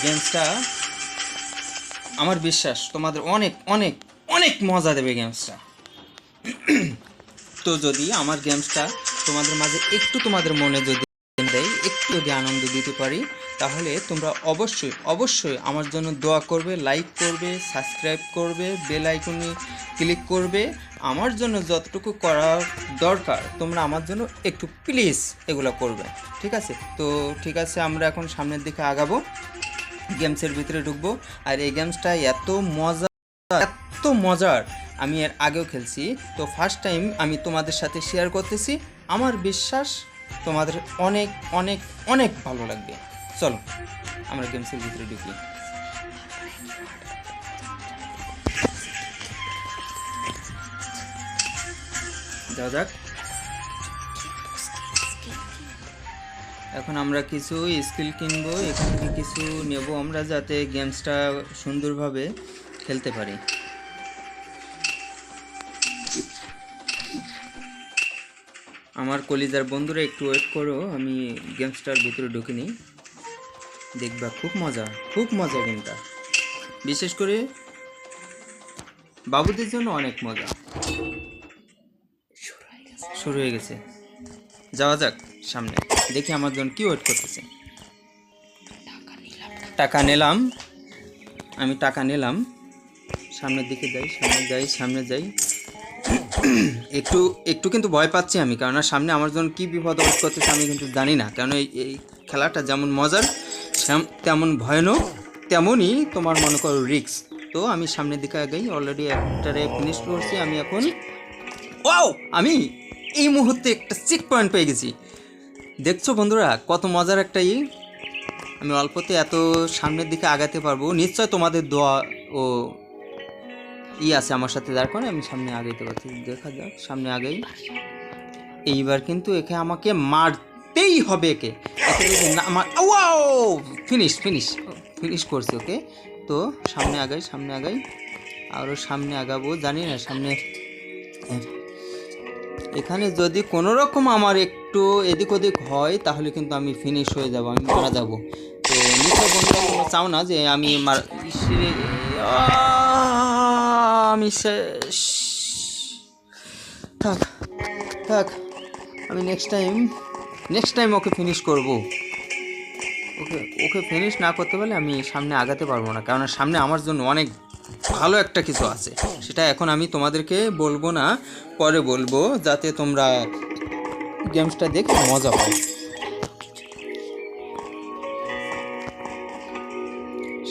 গেমসটা আমার বিশ্বাস তোমাদের অনেক অনেক অনেক মজা দেবে গেমসটা। তো যদি আমার গেমসটা তোমাদের মাঝে একটু তোমাদের মনে যদি দেয়, একটু যদি আনন্দ দিতে পারি, তাহলে তোমরা অবশ্যই অবশ্যই আমার জন্য দোয়া করবে, লাইক করবে, সাবস্ক্রাইব করবে, বেল আইকনে ক্লিক করবে। আমার জন্য যতটুকু করা দরকার তোমরা আমার জন্য একটু প্লিজ এগুলো করবে, ঠিক আছে? তো ঠিক আছে, আমরা এখন সামনের দিকে আগাবো, গেমসের ভিতরে ঢুকবো। আর এই গেমসটা এত মজা, এত মজার, আমি এর আগেও খেলছি, তো ফার্স্ট টাইম আমি তোমাদের সাথে শেয়ার করতেছি। আমার বিশ্বাস তোমাদের অনেক অনেক অনেক ভালো লাগবে। চলো আমরা গেমসের ভিতরে ঢুকি। যাওয়া যাক। এখন আমরা কিছু স্কিল কিনবো, এখান থেকে কিছু নেব আমরা, যাতে গেমসটা সুন্দরভাবে খেলতে পারি। আমার কলিজার বন্ধুরা একটু ওয়েট করো, আমি গেমসটার ভিতরে ঢুকে নিই, দেখবা খুব মজা, খুব মজা গেমটা, বিশেষ করে বাবুদের জন্য অনেক মজা। শুরু হয়ে গেছে, যাওয়া যাক সামনে, দেখি আমার জন্য কি ওয়েট করতেছে। টাকা নিলাম, আমি টাকা নিলাম, সামনের দিকে যাই, সামনে যাই, সামনে যাই। একটু একটু কিন্তু ভয় পাচ্ছি আমি, কেননা সামনে আমার জন্য কী বিপদ ওয়েট করতেছে আমি কিন্তু জানি না। কেন এই খেলাটা যেমন মজার তেমন ভয়ানক, তেমনই তোমার মনে করো রিস্ক। তো আমি সামনের দিকে আগাই, অলরেডি একটারে ফিনিশ করছি আমি এখন। ওয়াও, আমি এই মুহূর্তে একটা চেক পয়েন্ট পেয়ে গেছি। দেখছো বন্ধুরা কত মজার একটা আমি অল্পতে এত সামনের দিকে আগাতে পারবো, নিশ্চয় তোমাদের দোয়া ও আছে আমার সাথে, যার কারণে আমি সামনে আগাইতে পারছি। দেখা যাক, সামনে আগাই। এইবার কিন্তু একে আমাকে মারতেই হবে, একে যদি না আমার, ওয়াও, ফিনিশ ফিনিশ ফিনিশ করছি ওকে। তো সামনে আগাই, সামনে আগাই, আরও সামনে আগাবো, জানি না সামনে। এখানে যদি কোনো রকম আমার একটু এদিক ওদিক হয় তাহলে কিন্তু আমি ফিনিশ হয়ে যাব, আমি মারা যাব। তো নিশ্চয় বন্ধুরা তোমরা চাও না যে আমি আমি শেষ। থাক থাক, আমি নেক্সট টাইম ওকে ফিনিশ করব। ওকে ফিনিশ না করতে পারলে আমি সামনে আগাতে পারবো না, কারণ সামনে আমার জন্য অনেক ভালো একটা কিছু আছে। সেটা এখন আমি তোমাদেরকে বলবো না, পরে বলবো, যাতে তোমরা গেমসটা দেখে মজা পাও।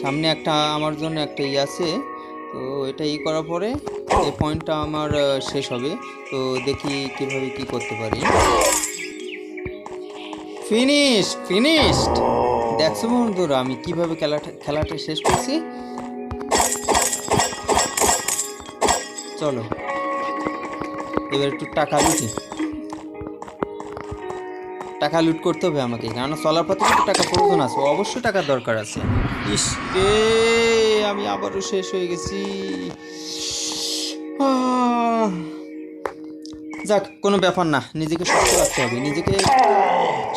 সামনে একটা আমার জন্য একটা আছে, তো এটা করার পরে এই পয়েন্টটা আমার শেষ হবে। তো দেখি কিভাবে কি করতে পারি। ফিনিশড। দেখছো বন্ধুরা আমি কিভাবে খেলাটা শেষ করছি। চলো এবার একটু টাকা লুট করতে হবে আমাকে, কেননা চলার পথে একটু টাকা প্রয়োজন আছে, অবশ্যই টাকার দরকার আছে। আমি আবারও শেষ হয়ে গেছি। যাক, কোনো ব্যাপার না, নিজেকে শক্ত রাখতে হবে, নিজেকে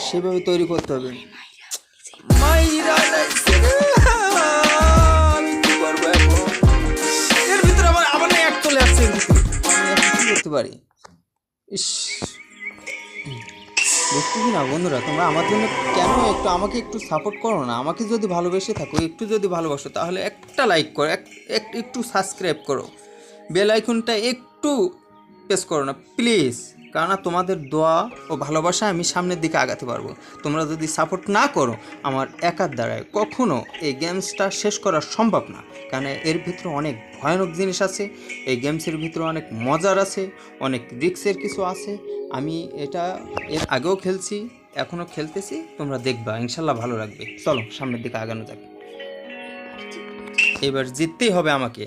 সেভাবে তৈরি করতে হবে। আমি কি করবো এর ভিতরে আবার এক চলে আসছে, কি করতে পারি? বুঝতেছি না বন্ধুরা, তোমরা আমার জন্য কেন আমাকে একটু সাপোর্ট করো না? আমাকে যদি ভালোবেসে থাকো, একটু যদি ভালোবাসো, তাহলে একটা লাইক করো, একটু সাবস্ক্রাইব করো, বেল আইকনটা একটু প্রেস করো না প্লিজ, কারণ তোমাদের দোয়া ও ভালোবাসা আমি সামনের দিকে আগাতে পারবো। তোমরা যদি সাপোর্ট না করো, আমার একার দ্বারায় কখনো এই গেমসটা শেষ করা সম্ভব না, কারণ এর ভিতরে অনেক ভয়ানক জিনিস আছে, এই গেমসের ভিতরে অনেক মজার আছে, অনেক রিস্কের কিছু আছে। আমি এটা এর আগেও খেলছি, এখনও খেলতেছি, তোমরা দেখবা ইনশাল্লাহ ভালো লাগবে। চলো সামনের দিকে আগানো যাক, এবার জিততেই হবে আমাকে,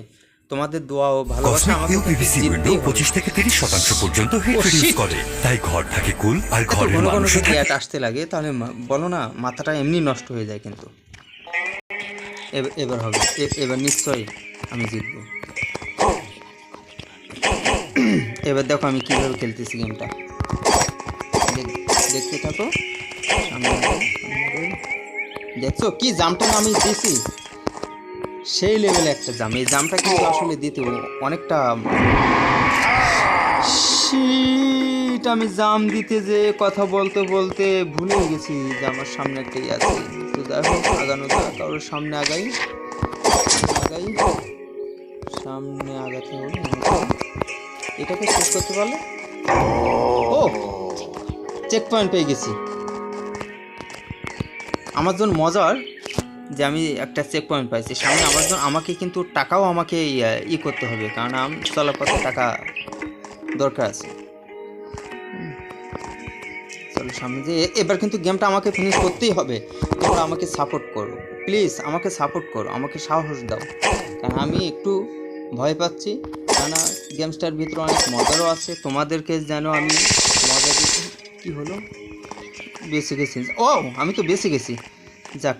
তোমাদের দোয়া ও ভালোবাসা আমাকে জিততেই হবে। 25 থেকে 30% পর্যন্ত হিট রিডিউস করে, তাই ঘর থাকে কুল আর ঘরের মানুষ যদি অ্যাড আসতে লাগে তাহলে বলো না, মাথাটা এমনি নষ্ট হয়ে যায়। কিন্তু এবার হবে, এবার নিশ্চয়ই আমি জিতবো। এবার দেখো আমি কিভাবে খেলতেছি গেমটা, দেখতে থাকো। সামনে দেখছো কি জামটা আমি দিছি, সেই লেভেলে একটা জাম। এই জামটা কিন্তু আসলে দিতে অনেকটা শীত। আমি জাম দিতে যে কথা বলতে বলতে ভুলে গেছি যে আমার সামনে একটাই আছে। তো যাই হোক, আগানো যাক, কারোর সামনে আগাই আগাই, সামনে আগাতে হবে আমাকে। এটাকে শেষ করতে পারলে, ও চেক পয়েন্ট পেয়ে গেছি। আমার জন্য মজার যে আমি একটা চেক পয়েন্ট পাইছি সামনে। আমার জন্য আমাকে কিন্তু টাকাও আমাকে করতে হবে, কারণ আমি চলাপথে টাকা দরকার আছে। চলো সামনে যে এবার কিন্তু গেমটা আমাকে ফিনিশ করতেই হবে। তোমরা আমাকে সাপোর্ট করো প্লিজ, আমাকে সাপোর্ট করো, আমাকে সাহস দাও, কারণ আমি একটু ভয় পাচ্ছি। কেননা গেমসটার ভিতরে অনেক মজারও আছে, তোমাদেরকে যেন আমি মজা দিচ্ছি। কী হলো, বেঁচে গেছি। ও আমি তো বেঁচে গেছি। যাক,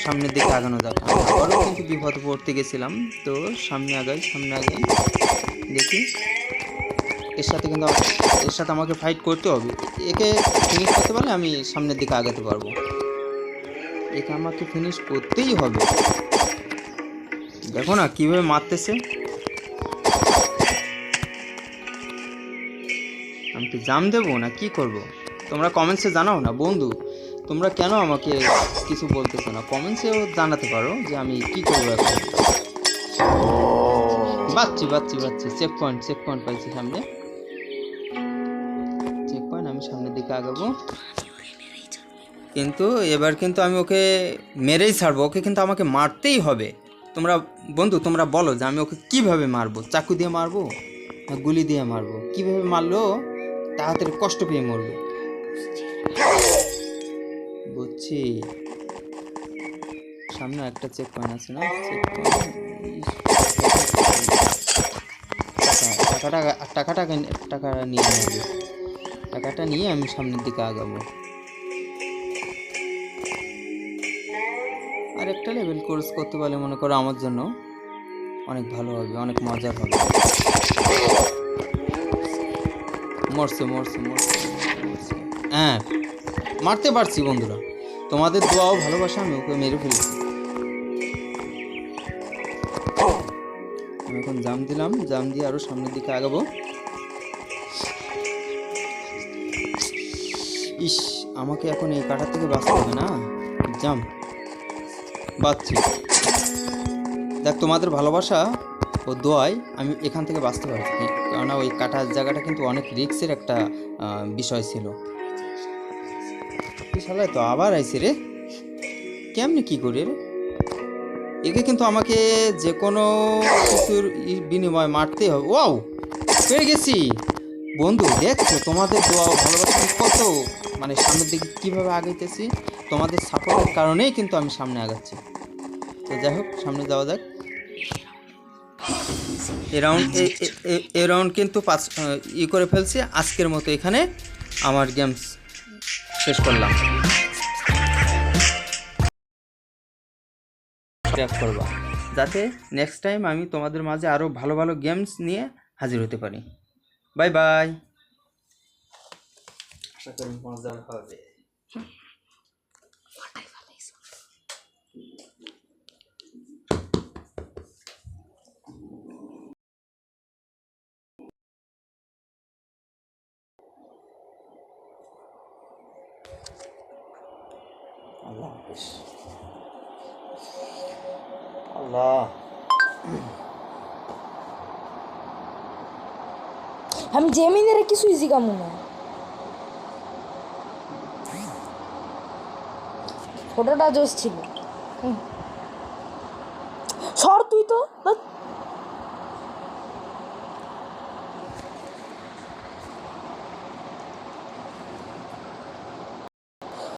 সামনের দিকে আগানো যাক। আবারও কিন্তু বিপদে পড়তে গেছিলাম। তো সামনে আগাই দেখি। এর সাথে আমাকে ফাইট করতে হবে। একে ফিনিশ করতে পারলে আমি সামনের দিকে আগাতে পারবো। একে আমাকে ফিনিশ করতেই হবে। দেখো না কীভাবে মারতেছে। আমি কি জাম দেবো না কি করব? তোমরা কমেন্টসে জানাও না বন্ধু, তোমরা কেন আমাকে কিছু বলতেছো না? কমেন্টসেও জানাতে পারো যে আমি কি করবো এখন। বাচ্চি চেক পয়েন্ট পাইছি সামনে। চেক পয়েন্ট, আমি সামনের দিকে আগাবো। কিন্তু এবার কিন্তু আমি ওকে মেরেই ছাড়বো। ওকে কিন্তু আমাকে মারতেই হবে। তোমরা বন্ধু তোমরা বলো যে আমি ওকে কিভাবে মারবো? চাকু দিয়ে মারবো না গুলি দিয়ে মারবো? কিভাবে মারলো তাড়াতাড়ি কষ্ট পেয়ে মরবে? বুঝছি, সামনে একটা চেক পয়েন্ট আছে না? চেক পয়েন্ট, টাকাটা নিয়ে নেবে। টাকাটা নিয়ে আমি সামনের দিকে আগাবো। আর একটা লেভেল কোর্স করতে পারলে মনে করো আমার জন্য অনেক ভালো হবে, অনেক মজার হবে। মরছে। হ্যাঁ, মারতে পারছি বন্ধুরা, তোমাদের দোয়াও ভালোবাসা আমি ওকে মেরে ফেলেছি। আমি এখন জাম দিলাম, জাম দিয়ে আরো সামনের দিকে আগাবো। ইস, আমাকে এখন এই কাটার থেকে বাঁচতে হবে না। জাম বাঁচছি। দেখ, তোমাদের ভালোবাসা ও দোয়ায় আমি এখান থেকে বাঁচতে পারছি, কেননা ওই কাটার জায়গাটা কিন্তু অনেক রিস্কের একটা বিষয় ছিল। শালায় তো আবার আইছে রে, কেমনি কি করি রে? একে কিন্তু আমাকে যে কোনো কিছুর বিনিময়ে মারতেই হবে। ওয়াও, পেয়ে গেছি বন্ধু। দেখছো তোমাদের দোয়া ভালোবাসা কত, মানে সামনের দিকে কীভাবে আগাইতেছি। তোমাদের সাপোর্টের কারণেই কিন্তু আমি সামনে আগাচ্ছি। তো যাই হোক, সামনে যাওয়া যাক। এ রাউন্ড কিন্তু করে ফেলছি। আজকের মতো এখানে আমার গেমস শেষ করলাম। করবা যাতে নেক্সট টাইম আমি তোমাদের মাঝে আরও ভালো ভালো গেমস নিয়ে হাজির হতে পারি। Bye bye. আশা করি মজা হবে। আল্লাহ হাফেজ। আল্লাহ, আমি জেমিনের কিছুই জিগামু না। ফটোটা জোস ছিল। সর তুই তো।